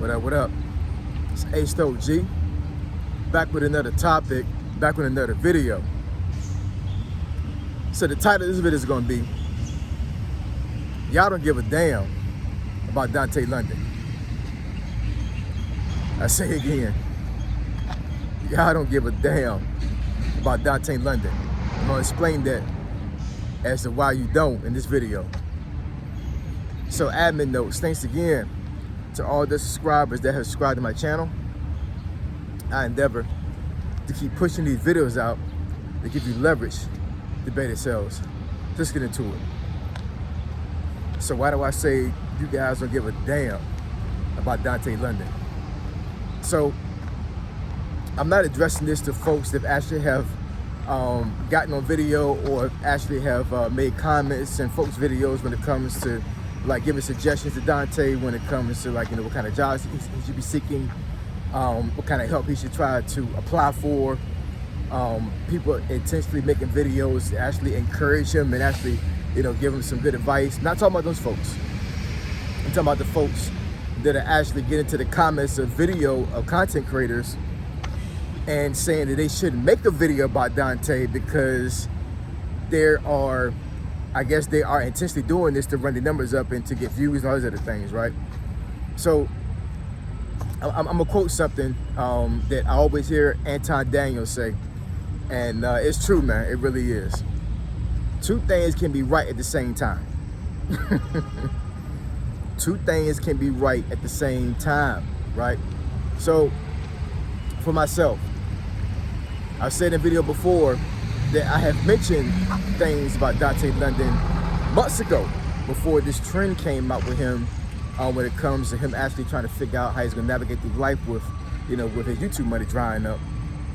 What up? It's A-Stoke G, back with another topic, back with another video. So the title of this video is gonna be, y'all don't give a damn about Dante London. I say again, y'all don't give a damn about Dante London. I'm gonna explain that as to why you don't in this video. So admin notes, thanks again to all the subscribers that have subscribed to my channel. I endeavor to keep pushing these videos out to give you leverage to better sales. Let's get into it. So why do I say you guys don't give a damn about Dante London? So I'm not addressing this to folks that actually have gotten on video or actually have made comments in folks' videos when it comes to like giving suggestions to Dante when it comes to like, you know, what kind of jobs he should be seeking, what kind of help he should try to apply for. People intentionally making videos to actually encourage him and actually, you know, give him some good advice. I'm not talking about those folks. I'm talking about the folks that are actually getting to the comments of video of content creators and saying that they shouldn't make a video about Dante because there are, I guess they are intentionally doing this to run the numbers up and to get views and all those other things, right? So I'm gonna quote something that I always hear Anton Daniels say, and it's true, man, it really is. Two things can be right at the same time. Two things can be right at the same time, right? So for myself, I've said in a video before that I have mentioned things about Dante London months ago before this trend came out with him when it comes to him actually trying to figure out how he's gonna navigate through life with, you know, with his YouTube money drying up.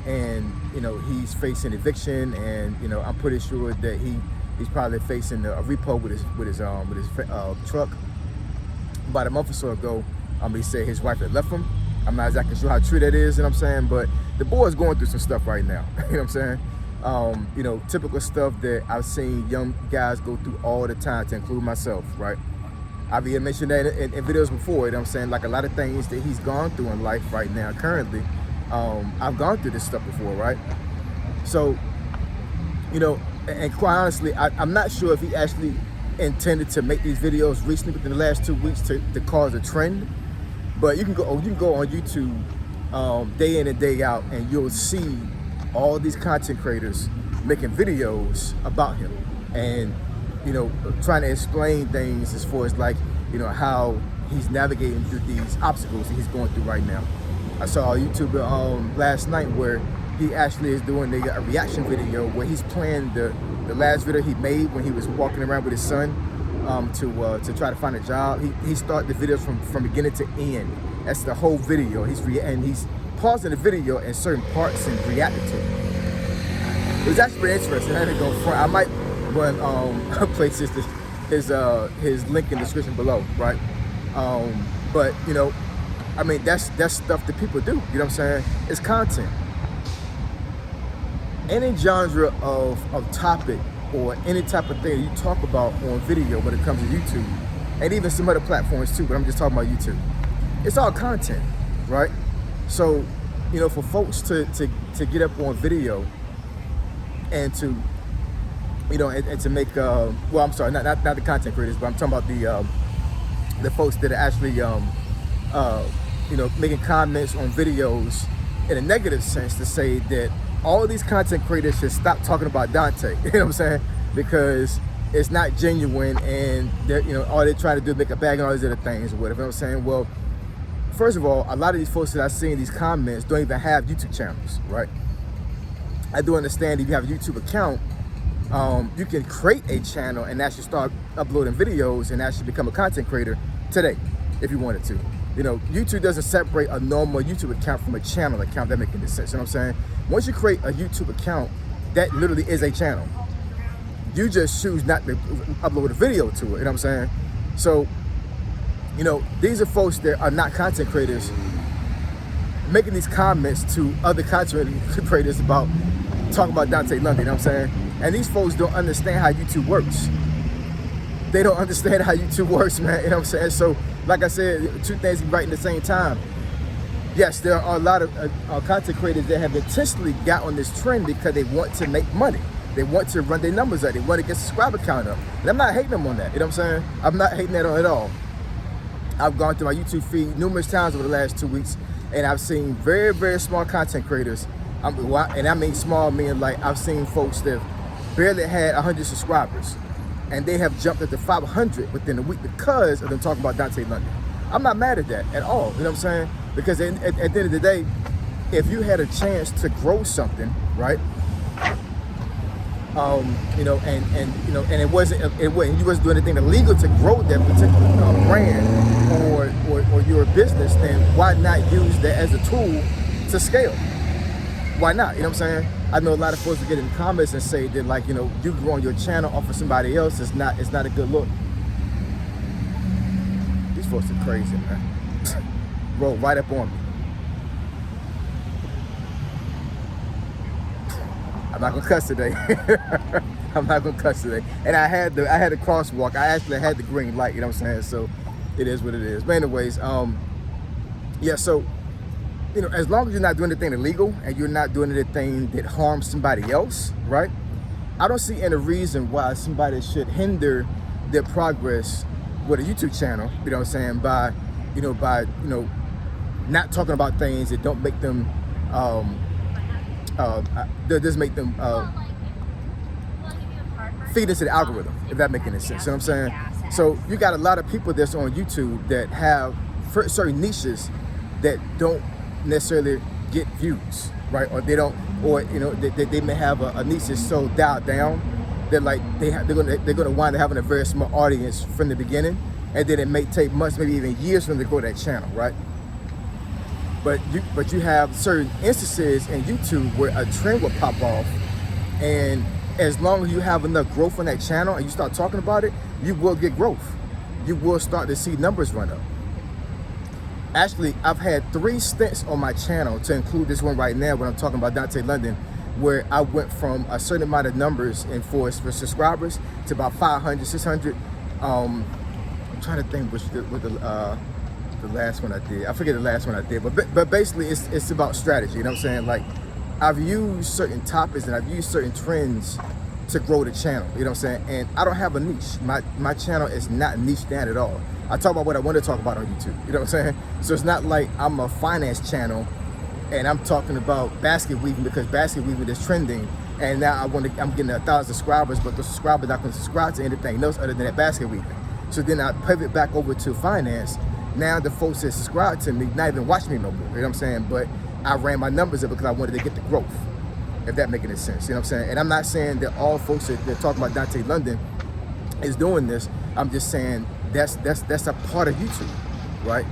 And, you know, he's facing eviction, and, you know, I'm pretty sure that he's probably facing a repo with his truck. About a month or so ago, he said his wife had left him. I'm not exactly sure how true that is, you know what I'm saying? But the boy's going through some stuff right now, you know what I'm saying? You know, typical stuff that I've seen young guys go through all the time, to include myself, right? I've even mentioned that in videos before, you know what I'm saying? Like a lot of things that he's gone through in life right now, currently, I've gone through this stuff before, right? So, you know, and quite honestly, I'm not sure if he actually intended to make these videos recently within the last 2 weeks to cause a trend. But you can go on YouTube day in and day out, and you'll see all these content creators making videos about him and, you know, trying to explain things as far as like, you know, how he's navigating through these obstacles that he's going through right now. I saw a YouTuber last night where he actually is doing a reaction video where he's playing the last video he made when he was walking around with his son to try to find a job. He started the video from beginning to end. That's the whole video. He's pausing the video in certain parts and reacting to it. It was actually pretty interesting. I had to go front. I might place his link in the description below, right? But you know, I mean, that's stuff that people do. You know what I'm saying? It's content. Any genre of topic or any type of thing you talk about on video when it comes to YouTube, and even some other platforms too, but I'm just talking about YouTube. It's all content, right? So, you know, for folks to get up on video and to, you know, and to make, well, I'm sorry, not the content creators, but I'm talking about the folks that are actually, you know, making comments on videos in a negative sense to say that all of these content creators should stop talking about Dante, you know what I'm saying? Because it's not genuine, and they're, you know, all they're trying to do is make a bag and all these other things or whatever, you know what I'm saying? Well, first of all, a lot of these folks that I see in these comments don't even have YouTube channels, right? I do understand if you have a YouTube account, you can create a channel and actually start uploading videos and actually become a content creator today, if you wanted to. You know, YouTube doesn't separate a normal YouTube account from a channel account. That makes any sense, you know what I'm saying? Once you create a YouTube account, that literally is a channel. You just choose not to upload a video to it, you know what I'm saying? So, you know, these are folks that are not content creators making these comments to other content creators about talking about Dante London, you know what I'm saying? And these folks don't understand how YouTube works. They don't understand how YouTube works, man, you know what I'm saying? So like I said, two things right at the same time. Yes, there are a lot of content creators that have intentionally got on this trend because they want to make money. They want to run their numbers up. They want to get subscriber count up. And I'm not hating them on that. You know what I'm saying? I'm not hating that on at all. I've gone through my YouTube feed numerous times over the last 2 weeks, and I've seen very, very small content creators. And I mean small, meaning like I've seen folks that barely had 100 subscribers, and they have jumped up to 500 within a week because of them talking about Dontay London. I'm not mad at that at all. You know what I'm saying? Because at the end of the day, if you had a chance to grow something, right? You know, and you wasn't doing anything illegal to grow that particular brand or your business, then why not use that as a tool to scale? Why not? You know what I'm saying? I know a lot of folks will get in the comments and say that, like, you know, you growing your channel off of somebody else is not a good look. These folks are crazy, man. Roll right up on me. I'm not gonna cuss today. I'm not gonna cuss today. And I had the crosswalk. I actually had the green light. You know what I'm saying? So it is what it is. But anyways, yeah. So, you know, as long as you're not doing anything illegal and you're not doing anything that harms somebody else, right? I don't see any reason why somebody should hinder their progress with a YouTube channel. You know what I'm saying? By not talking about things that don't make them. That does make them feed into the algorithm, if that makes any sense. You know what I'm saying? So you got a lot of people that's on YouTube that have certain niches that don't necessarily get views, right? Or they don't, or you know, they may have a niche that's so dialed down that like they're gonna wind up having a very small audience from the beginning, and then it may take months, maybe even years for them to grow that channel, right? But you have certain instances in YouTube where a trend will pop off, and as long as you have enough growth on that channel and you start talking about it, you will get growth. You will start to see numbers run up. Actually, I've had 3 stints on my channel, to include this one right now when I'm talking about Dante London, where I went from a certain amount of numbers in for subscribers to about 500, 600. I'm trying to think what the last one I did. I forget the last one I did, but basically it's about strategy. You know what I'm saying? Like, I've used certain topics and I've used certain trends to grow the channel. You know what I'm saying? And I don't have a niche. My channel is not niche down at all. I talk about what I want to talk about on YouTube. You know what I'm saying? So it's not like I'm a finance channel and I'm talking about basket weaving because basket weaving is trending, and now I'm getting 1,000 subscribers, but the subscribers not going to subscribe to anything else other than that basket weaving. So then I pivot back over to finance. Now the folks that subscribe to me not even watch me no more, you know what I'm saying? But I ran my numbers up because I wanted to get the growth, if that makes any sense, you know what I'm saying? And I'm not saying that all folks that talk about Dante London is doing this. I'm just saying that's a part of YouTube, right?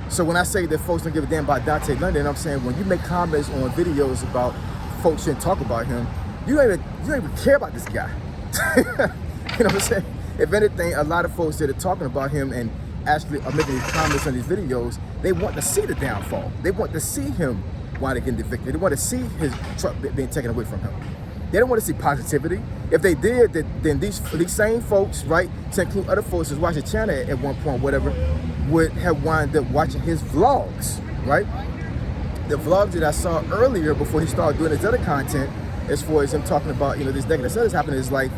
So when I say that folks don't give a damn about Dante London, I'm saying when you make comments on videos about folks shouldn't talk about him, you don't even care about this guy. You know what I'm saying? If anything, a lot of folks that are talking about him and actually are making these comments on these videos, they want to see the downfall. They want to see him wind up getting evicted. They want to see his truck being taken away from him. They don't want to see positivity. If they did, then these same folks, right, to include other folks who watch the channel at one point, whatever, would have wound up watching his vlogs, right? The vlogs that I saw earlier before he started doing his other content, as far as him talking about, you know, this negative stuff that's happening in his life,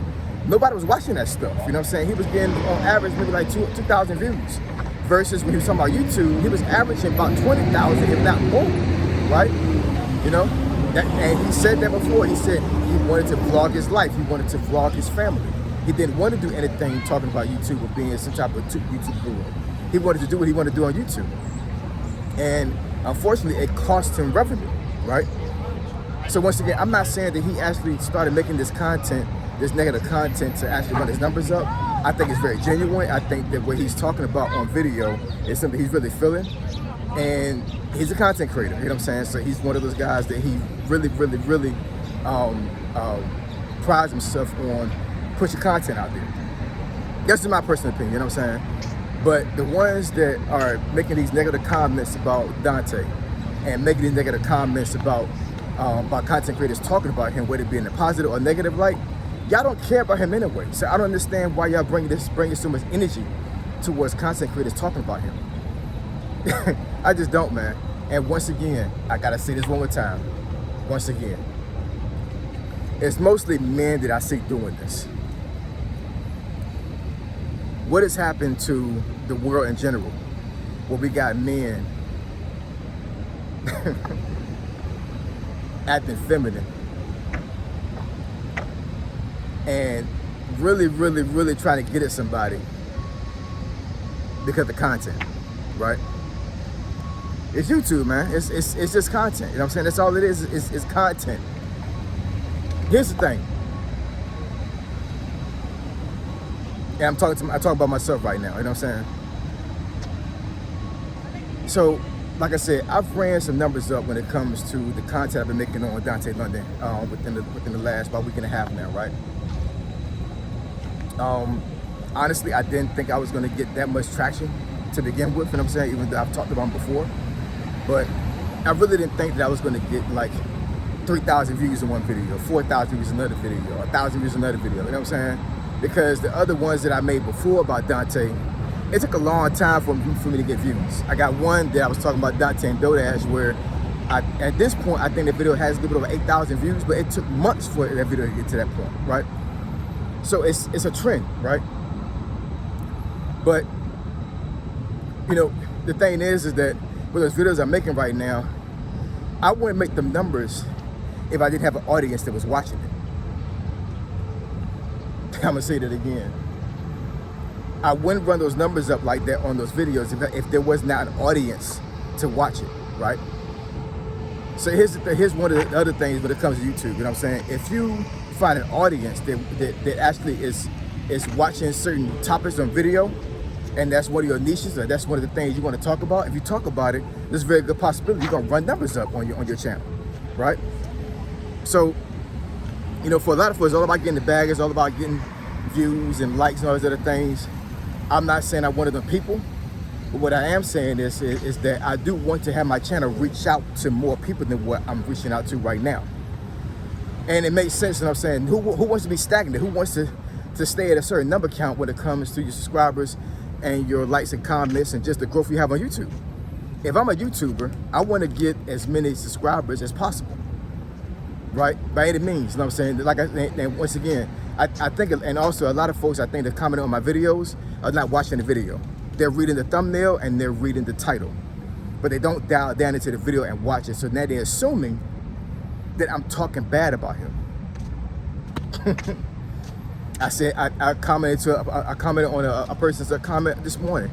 nobody was watching that stuff. You know what I'm saying? He was getting, on average, maybe like 2,000 views. Versus when he was talking about YouTube, he was averaging about 20,000, if not more, right? You know? And he said that before. He said he wanted to vlog his life. He wanted to vlog his family. He didn't want to do anything talking about YouTube or being some type of YouTube guru. He wanted to do what he wanted to do on YouTube. And unfortunately, it cost him revenue, right? So once again, I'm not saying that he actually started making this content, this negative content, to actually run his numbers up. I think it's very genuine. I think that what he's talking about on video is something he's really feeling. And he's a content creator, you know what I'm saying? So he's one of those guys that he really prides himself on pushing content out there. That's just my personal opinion, you know what I'm saying? But the ones that are making these negative comments about Dante and making these negative comments about content creators talking about him, whether it be in a positive or negative light, y'all don't care about him anyway. So I don't understand why y'all bringing so much energy towards content creators talking about him. I just don't, man. And once again, I gotta say this one more time. Once again, it's mostly men that I see doing this. What has happened to the world in general? Well, we got men acting feminine and really trying to get at somebody because of content, right? It's YouTube, man. It's just content. You know what I'm saying? That's all it is. It's content. Here's the thing. And I talk about myself right now. You know what I'm saying? So, like I said, I've ran some numbers up when it comes to the content I've been making on Dontay London within the last about week and a half now, right? Honestly, I didn't think I was going to get that much traction to begin with. You know what I'm saying? Even though I've talked about them before. But I really didn't think that I was going to get like 3,000 views in one video, 4,000 views in another video, 1,000 views in another video. You know what I'm saying? Because the other ones that I made before about Dante, it took a long time for me to get views. I got one that I was talking about Dante and Dodash where at this point, I think the video has a little bit over 8,000 views, but it took months for that video to get to that point, right? So it's a trend, right? But, you know, the thing is that with those videos I'm making right now, I wouldn't make them numbers if I didn't have an audience that was watching it. I'm gonna say that again. I wouldn't run those numbers up like that on those videos if there was not an audience to watch it, right? So here's one of the other things when it comes to YouTube. You know what I'm saying? If you find an audience that actually is watching certain topics on video, and that's one of your niches, or that's one of the things you want to talk about, if you talk about it, there's a very good possibility you're gonna run numbers up on your channel, right? So, you know, for a lot of folks, it's all about getting the bag, it's all about getting views and likes and all those other things. I'm not saying I'm one of them people, but what I am saying is that I do want to have my channel reach out to more people than what I'm reaching out to right now. And it makes sense, you know what I'm saying? Who wants to be stagnant? Who wants to stay at a certain number count when it comes to your subscribers and your likes and comments and just the growth you have on YouTube? If I'm a YouTuber, I want to get as many subscribers as possible, right? By any means, you know what I'm saying? And once again, I think, and also a lot of folks, I think, that comment on my videos are not watching the video. They're reading the thumbnail and they're reading the title, but they don't dial down into the video and watch it. So now they're assuming that I'm talking bad about him. I commented on a person's comment this morning.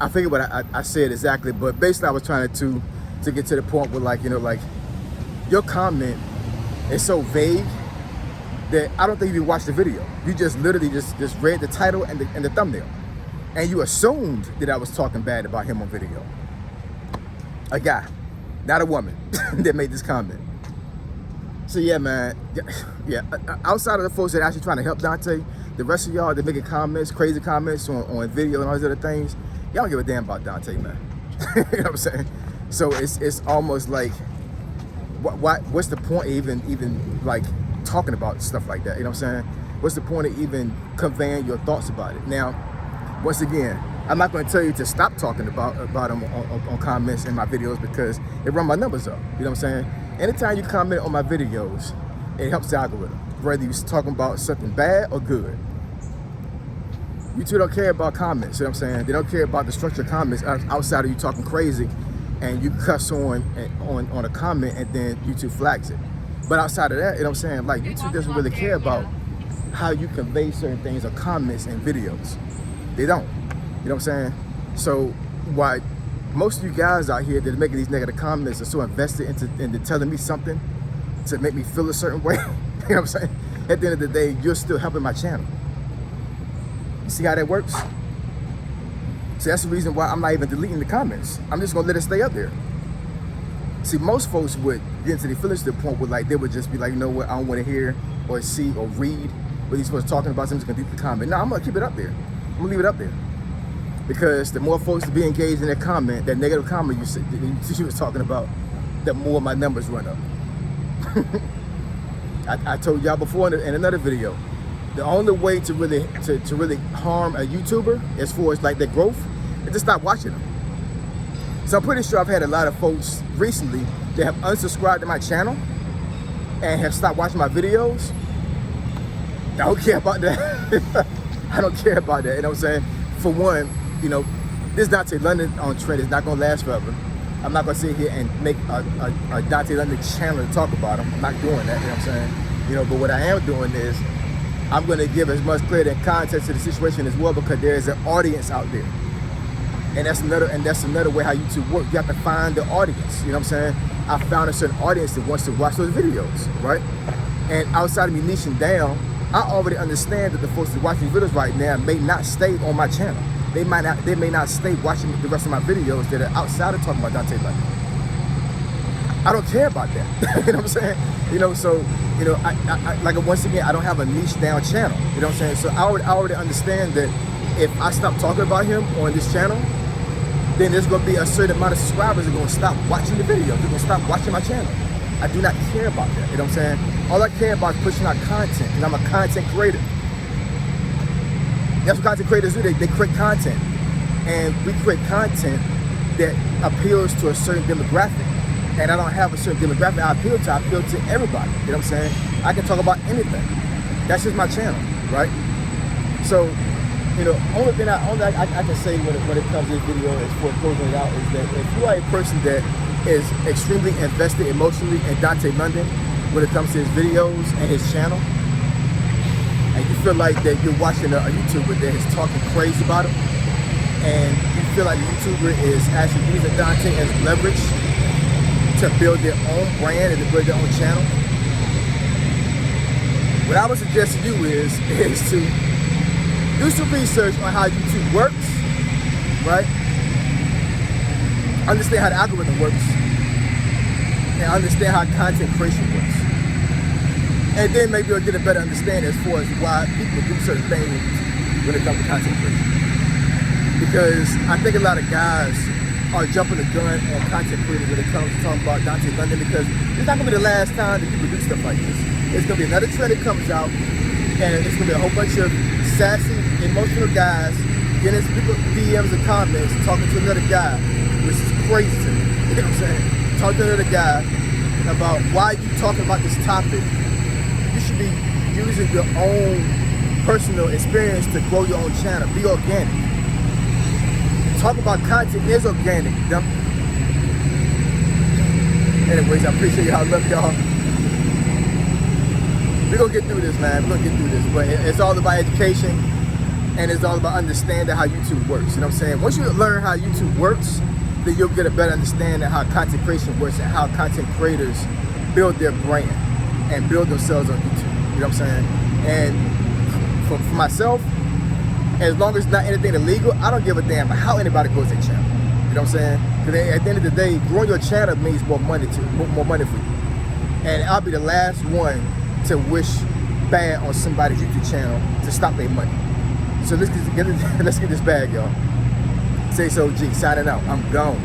I forget what I said exactly, but basically I was trying to get to the point where, like, you know, like, your comment is so vague that I don't think you watched the video. You just literally just read the title and the thumbnail, and you assumed that I was talking bad about him on video. A guy, not a woman, that made this comment. So yeah, man, yeah. Outside of the folks that are actually trying to help Dante, the rest of y'all that making comments, crazy comments on video and all these other things, y'all don't give a damn about Dante, man. You know what I'm saying? So it's almost like, what's the point of even like talking about stuff like that? You know what I'm saying? What's the point of even conveying your thoughts about it? Now, once again, I'm not going to tell you to stop talking about them on comments in my videos, because it run my numbers up. You know what I'm saying? Anytime you comment on my videos, it helps the algorithm, whether you're talking about something bad or good. YouTube don't care about comments, you know what I'm saying? They don't care about the structured comments outside of you talking crazy and you cuss on a comment and then YouTube flags it. But outside of that, you know what I'm saying? Like, YouTube doesn't really care about how you convey certain things or comments in videos. They don't. You know what I'm saying? So why most of you guys out here that are making these negative comments are so invested into telling me something to make me feel a certain way, you know what I'm saying? At the end of the day, you're still helping my channel. You see how that works? So that's the reason why I'm not even deleting the comments. I'm just gonna let it stay up there. See, most folks would get into the feelings to the point where, like, they would just be like, you know what, I don't want to hear or see or read what these folks talking about, so I'm just gonna delete the comment. No, I'm gonna keep it up there. I'm gonna leave it up there. Because the more folks to be engaged in that comment, that negative comment you was talking about, the more my numbers run up. I told y'all before in another video, The only way to really harm a YouTuber as far as like their growth is to stop watching them. So I'm pretty sure I've had a lot of folks recently that have unsubscribed to my channel and have stopped watching my videos. I don't care about that. I don't care about that. You know what I'm saying? For one, you know, this Dante London on trend is not gonna last forever. I'm not gonna sit here and make a Dante London channel to talk about him. I'm not doing that. You know what I'm saying? You know, but what I am doing is I'm gonna give as much clarity and context to the situation as well, because there is an audience out there. And that's another way how YouTube works. You have to find the audience. You know what I'm saying? I found a certain audience that wants to watch those videos, right? And outside of me niching down, I already understand that the folks that watch these videos right now may not stay on my channel. They may not stay watching the rest of my videos that are outside of talking about Dante London. I don't care about that. You know what I'm saying? You know, so, you know, I like, once again, I don't have a niche down channel. You know what I'm saying? So I already understand that if I stop talking about him on this channel, then there's going to be a certain amount of subscribers that are going to stop watching the videos. They're going to stop watching my channel. I do not care about that. You know what I'm saying? All I care about is pushing out content, and I'm a content creator. That's what content creators do. They create content, and we create content that appeals to a certain demographic. And I don't have a certain demographic I appeal to everybody. You know what I'm saying? I can talk about anything. That's just my channel, right? So, you know, only thing I can say when it comes to this video is, for closing it out, is that if you are a person that is extremely invested emotionally in Dante London when it comes to his videos and his channel, and you feel like that you're watching a YouTuber that is talking crazy about him, and you feel like the YouTuber is actually using Dante as leverage to build their own brand and to build their own channel, what I would suggest to you is to do some research on how YouTube works, right? Understand how the algorithm works, and understand how content creation works. And then maybe you'll get a better understanding as far as why people do certain things when it comes to content creation. Because I think a lot of guys are jumping the gun on content creators when it comes to talking about Dante London, because it's not gonna be the last time that people do stuff like this. It's gonna be another trend that comes out, and it's gonna be a whole bunch of sassy, emotional guys getting into people's DMs and comments, talking to another guy, which is crazy to me. You know what I'm saying? Talking to another guy about why you talking about this topic. You should be using your own personal experience to grow your own channel. Be organic. Talk about content is organic. Dumb. Anyways, I appreciate y'all. I love y'all. We're gonna get through this, man. We're gonna get through this. But it's all about education, and it's all about understanding how YouTube works. You know what I'm saying? Once you learn how YouTube works, then you'll get a better understanding of how content creation works and how content creators build their brand and build themselves on YouTube. You know what I'm saying? And for myself, as long as it's not anything illegal, I don't give a damn how anybody grows their channel. You know what I'm saying? Because at the end of the day, growing your channel means more money for you. And I'll be the last one to wish bad on somebody's YouTube channel to stop their money. So let's get this bag, y'all. Say so, G, signing out. I'm gone.